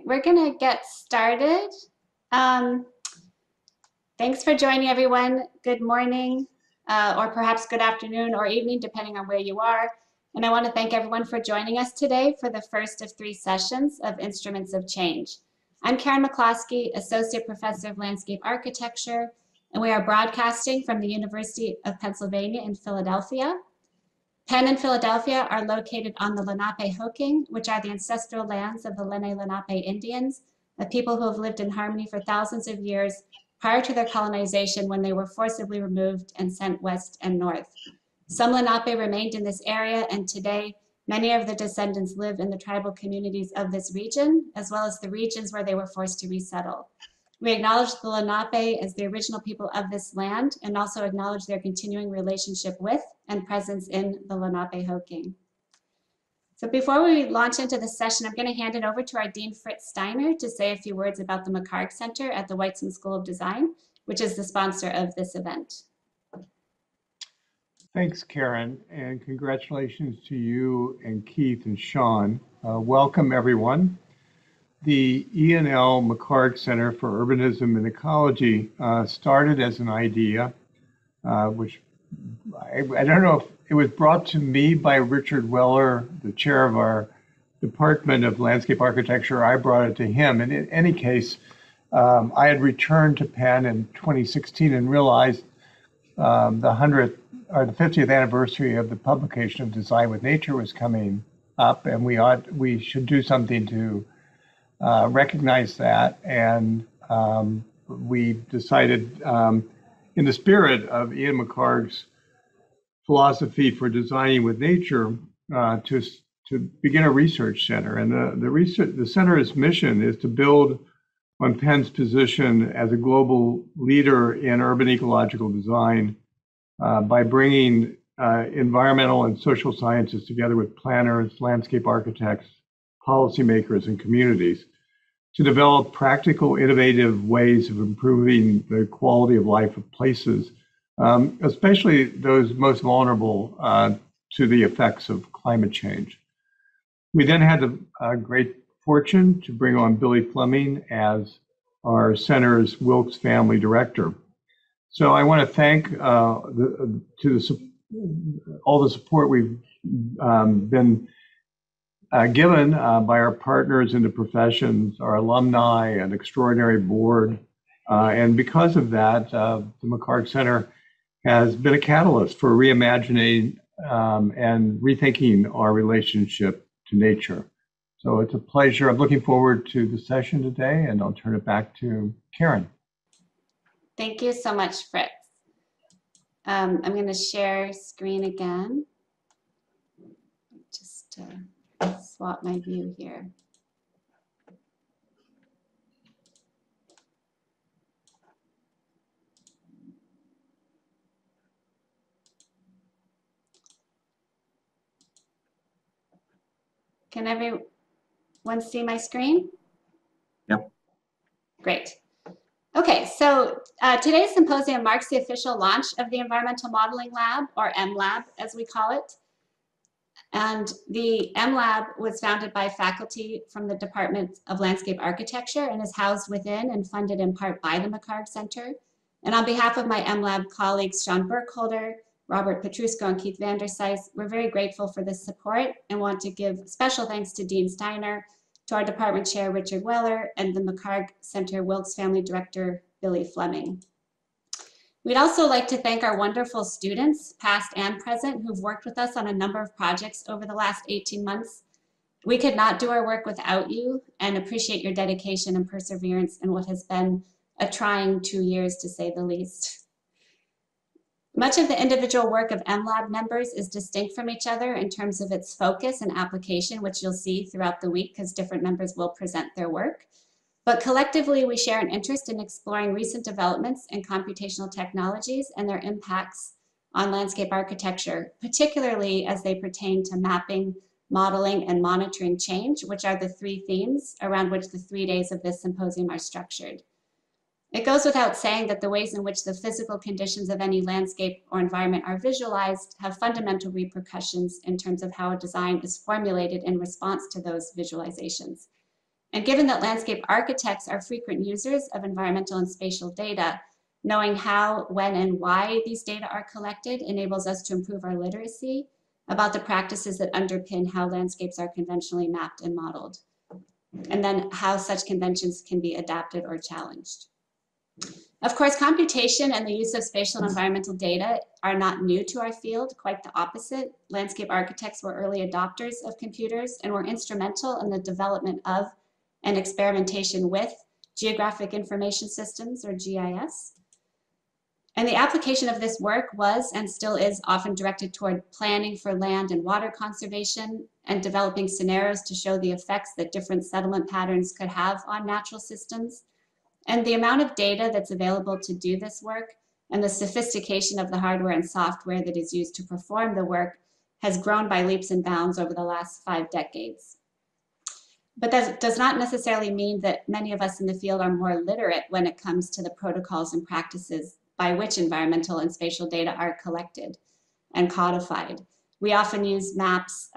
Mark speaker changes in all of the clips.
Speaker 1: We're going to get started. Thanks for joining, everyone. Good morning, or perhaps good afternoon or evening, depending on where you are. And I want to thank everyone for joining us today for the first of 3 sessions of Instruments of Change. I'm Karen McCloskey, Associate Professor of Landscape Architecture, and we are broadcasting from the University of Pennsylvania in Philadelphia. Penn and Philadelphia are located on the Lenape-Hoking, which are the ancestral lands of the Lenni-Lenape Indians, a people who have lived in harmony for thousands of years prior to their colonization when they were forcibly removed and sent west and north. Some Lenape remained in this area, and today many of the descendants live in the tribal communities of this region, as well as the regions where they were forced to resettle. We acknowledge the Lenape as the original people of this land and also acknowledge their continuing relationship with and presence in the Lenape-Hoking. So before we launch into the session, I'm going to hand it over to our Dean Fritz Steiner to say a few words about the McHarg Center at the Weitzman School of Design, which is the sponsor of this event.
Speaker 2: Thanks, Karen, and congratulations to you and Keith and Sean. Welcome, everyone. The E&L McHarg Center for Urbanism and Ecology started as an idea, which I don't know if it was brought to me by Richard Weller, the chair of our Department of Landscape Architecture. I brought it to him. And in any case, I had returned to Penn in 2016 and realized the 100th or the 50th anniversary of the publication of Design with Nature was coming up, and we should do something to recognize that. And we decided, in the spirit of Ian McHarg's philosophy for designing with nature, to begin a research center. And the center's mission is to build on Penn's position as a global leader in urban ecological design by bringing environmental and social sciences together with planners, landscape architects, policymakers, and communities to develop practical, innovative ways of improving the quality of life of places, especially those most vulnerable to the effects of climate change. We then had the great fortune to bring on Billy Fleming as our center's Wilkes Family Director. So I want to thank all the support we've been given by our partners in the professions, our alumni, an extraordinary board. And because of that, the McHarg Center has been a catalyst for reimagining and rethinking our relationship to nature. So it's a pleasure. I'm looking forward to the session today, and I'll turn it back to Karen.
Speaker 1: Thank you so much, Fritz. I'm going to share screen again. Just swap my view here. Can everyone see my screen?
Speaker 3: Yep.
Speaker 1: Great. Okay, so today's symposium marks the official launch of the Environmental Modeling Lab, or MLab as we call it. And the MLab was founded by faculty from the Department of Landscape Architecture and is housed within and funded in part by the McHarg Center. And on behalf of my MLab colleagues, Sean Burkholder, Robert Petrusco, and Keith Vandersice, we're very grateful for this support and want to give special thanks to Dean Steiner, to our department chair, Richard Weller, and the McHarg Center Wilkes Family Director, Billy Fleming. We'd also like to thank our wonderful students, past and present, who've worked with us on a number of projects over the last 18 months. We could not do our work without you and appreciate your dedication and perseverance in what has been a trying 2 years, to say the least. Much of the individual work of MLab members is distinct from each other in terms of its focus and application, which you'll see throughout the week because different members will present their work. But collectively, we share an interest in exploring recent developments in computational technologies and their impacts on landscape architecture, particularly as they pertain to mapping, modeling, and monitoring change, which are the 3 themes around which the 3 days of this symposium are structured. It goes without saying that the ways in which the physical conditions of any landscape or environment are visualized have fundamental repercussions in terms of how a design is formulated in response to those visualizations. And given that landscape architects are frequent users of environmental and spatial data, knowing how, when, and why these data are collected enables us to improve our literacy about the practices that underpin how landscapes are conventionally mapped and modeled, and then how such conventions can be adapted or challenged. Of course, computation and the use of spatial and environmental data are not new to our field, quite the opposite. Landscape architects were early adopters of computers and were instrumental in the development of and experimentation with geographic information systems, or GIS. And the application of this work was and still is often directed toward planning for land and water conservation and developing scenarios to show the effects that different settlement patterns could have on natural systems. And the amount of data that's available to do this work and the sophistication of the hardware and software that is used to perform the work has grown by leaps and bounds over the last 5 decades. But that does not necessarily mean that many of us in the field are more literate when it comes to the protocols and practices by which environmental and spatial data are collected and codified. We often use maps,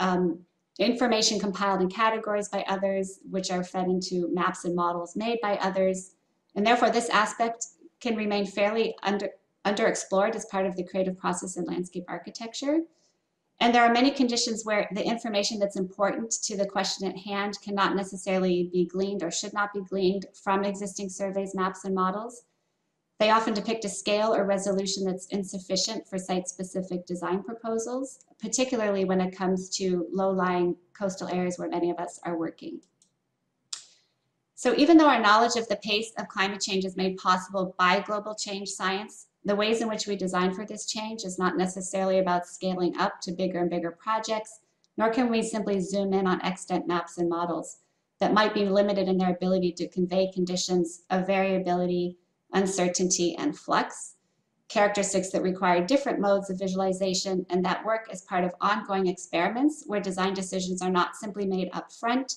Speaker 1: information compiled in categories by others, which are fed into maps and models made by others. And therefore, this aspect can remain fairly underexplored as part of the creative process in landscape architecture. And there are many conditions where the information that's important to the question at hand cannot necessarily be gleaned or should not be gleaned from existing surveys, maps, and models. They often depict a scale or resolution that's insufficient for site-specific design proposals, particularly when it comes to low-lying coastal areas where many of us are working. So even though our knowledge of the pace of climate change is made possible by global change science, the ways in which we design for this change is not necessarily about scaling up to bigger and bigger projects, nor can we simply zoom in on extant maps and models that might be limited in their ability to convey conditions of variability, uncertainty, and flux, characteristics that require different modes of visualization and that work as part of ongoing experiments where design decisions are not simply made up front,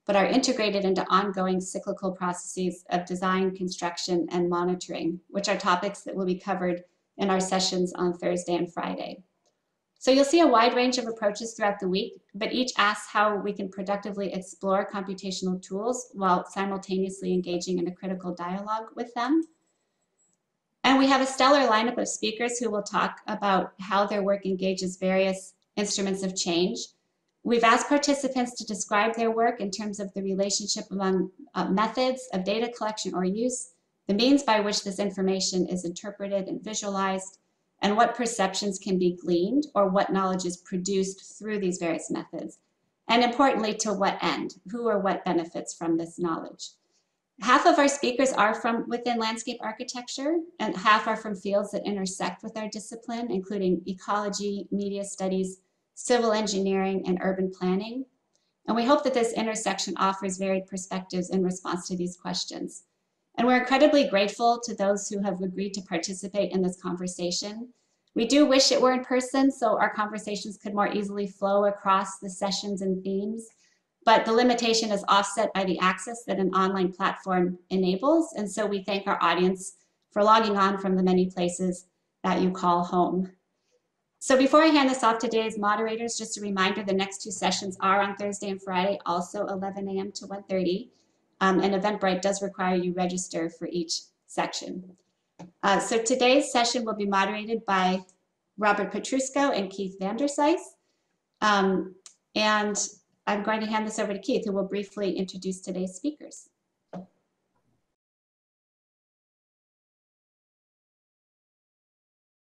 Speaker 1: but are integrated into ongoing cyclical processes of design, construction, and monitoring, which are topics that will be covered in our sessions on Thursday and Friday. So you'll see a wide range of approaches throughout the week, but each asks how we can productively explore computational tools while simultaneously engaging in a critical dialogue with them. And we have a stellar lineup of speakers who will talk about how their work engages various instruments of change. We've asked participants to describe their work in terms of the relationship among methods of data collection or use, the means by which this information is interpreted and visualized, and what perceptions can be gleaned or what knowledge is produced through these various methods. And importantly, to what end, who or what benefits from this knowledge. Half of our speakers are from within landscape architecture, and half are from fields that intersect with our discipline, including ecology, media studies, civil engineering, and urban planning. And we hope that this intersection offers varied perspectives in response to these questions. And we're incredibly grateful to those who have agreed to participate in this conversation. We do wish it were in person so our conversations could more easily flow across the sessions and themes, but the limitation is offset by the access that an online platform enables. And so we thank our audience for logging on from the many places that you call home. So before I hand this off to today's moderators, just a reminder, the next 2 sessions are on Thursday and Friday, also 11 a.m. to 1:30. And Eventbrite does require you register for each section. So today's session will be moderated by Robert Petrusko and Keith Vandersice. And I'm going to hand this over to Keith, who will briefly introduce today's speakers.